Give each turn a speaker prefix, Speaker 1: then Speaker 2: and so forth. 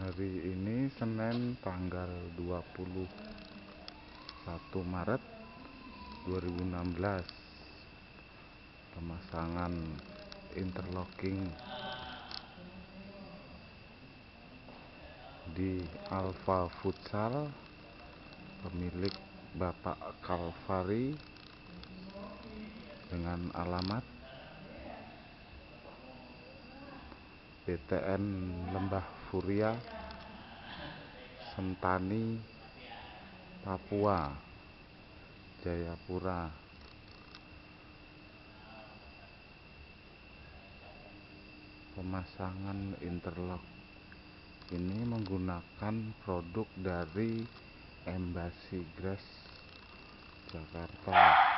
Speaker 1: Hari ini Senin tanggal 21 Maret 2016. Pemasangan interlocking di Alfa Futsal, pemilik Bapak Kalvari, dengan alamat BTN Lembah Furia, Sentani, Papua, Jayapura. Pemasangan interlock ini menggunakan produk dari Embassy Grass Jakarta.